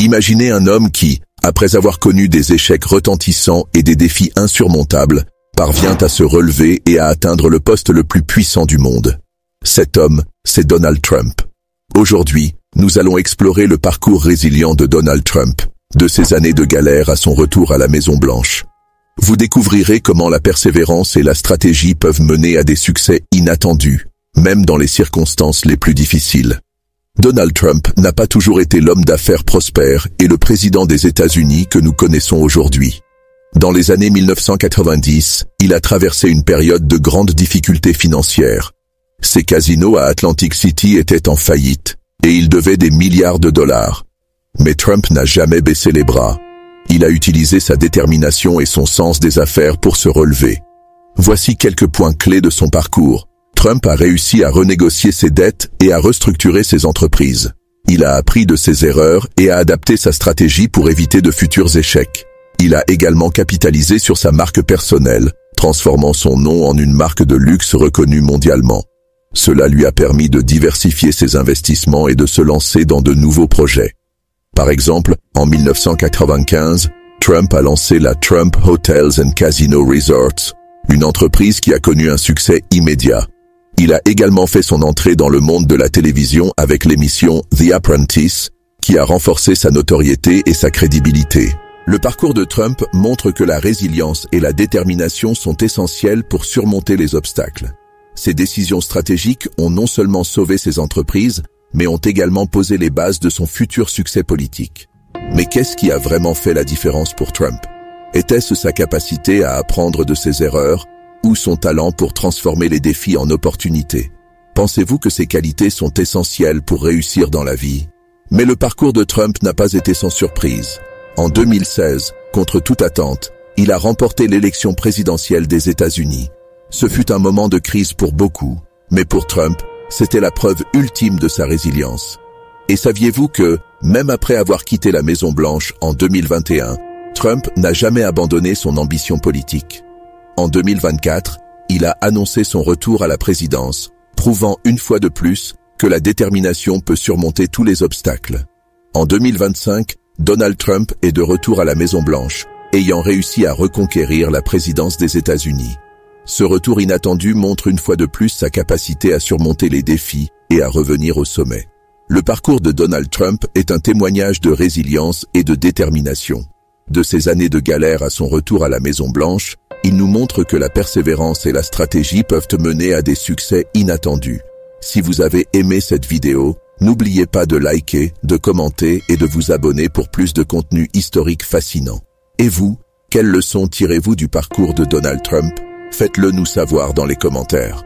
Imaginez un homme qui, après avoir connu des échecs retentissants et des défis insurmontables, parvient à se relever et à atteindre le poste le plus puissant du monde. Cet homme, c'est Donald Trump. Aujourd'hui, nous allons explorer le parcours résilient de Donald Trump, de ses années de galère à son retour à la Maison-Blanche. Vous découvrirez comment la persévérance et la stratégie peuvent mener à des succès inattendus, même dans les circonstances les plus difficiles. Donald Trump n'a pas toujours été l'homme d'affaires prospère et le président des États-Unis que nous connaissons aujourd'hui. Dans les années 1990, il a traversé une période de grandes difficultés financières. Ses casinos à Atlantic City étaient en faillite et il devait des milliards de dollars. Mais Trump n'a jamais baissé les bras. Il a utilisé sa détermination et son sens des affaires pour se relever. Voici quelques points clés de son parcours. Trump a réussi à renégocier ses dettes et à restructurer ses entreprises. Il a appris de ses erreurs et a adapté sa stratégie pour éviter de futurs échecs. Il a également capitalisé sur sa marque personnelle, transformant son nom en une marque de luxe reconnue mondialement. Cela lui a permis de diversifier ses investissements et de se lancer dans de nouveaux projets. Par exemple, en 1995, Trump a lancé la Trump Hotels and Casino Resorts, une entreprise qui a connu un succès immédiat. Il a également fait son entrée dans le monde de la télévision avec l'émission The Apprentice, qui a renforcé sa notoriété et sa crédibilité. Le parcours de Trump montre que la résilience et la détermination sont essentielles pour surmonter les obstacles. Ses décisions stratégiques ont non seulement sauvé ses entreprises, mais ont également posé les bases de son futur succès politique. Mais qu'est-ce qui a vraiment fait la différence pour Trump? Était-ce sa capacité à apprendre de ses erreurs ou son talent pour transformer les défis en opportunités? Pensez-vous que ces qualités sont essentielles pour réussir dans la vie? Mais le parcours de Trump n'a pas été sans surprise. En 2016, contre toute attente, il a remporté l'élection présidentielle des États-Unis. Ce fut un moment de crise pour beaucoup, mais pour Trump, c'était la preuve ultime de sa résilience. Et saviez-vous que, même après avoir quitté la Maison-Blanche en 2021, Trump n'a jamais abandonné son ambition politique? En 2024, il a annoncé son retour à la présidence, prouvant une fois de plus que la détermination peut surmonter tous les obstacles. En 2025, Donald Trump est de retour à la Maison-Blanche, ayant réussi à reconquérir la présidence des États-Unis. Ce retour inattendu montre une fois de plus sa capacité à surmonter les défis et à revenir au sommet. Le parcours de Donald Trump est un témoignage de résilience et de détermination. De ses années de galère à son retour à la Maison-Blanche, il nous montre que la persévérance et la stratégie peuvent mener à des succès inattendus. Si vous avez aimé cette vidéo, n'oubliez pas de liker, de commenter et de vous abonner pour plus de contenu historique fascinant. Et vous, quelles leçons tirez-vous du parcours de Donald Trump? Faites-le nous savoir dans les commentaires.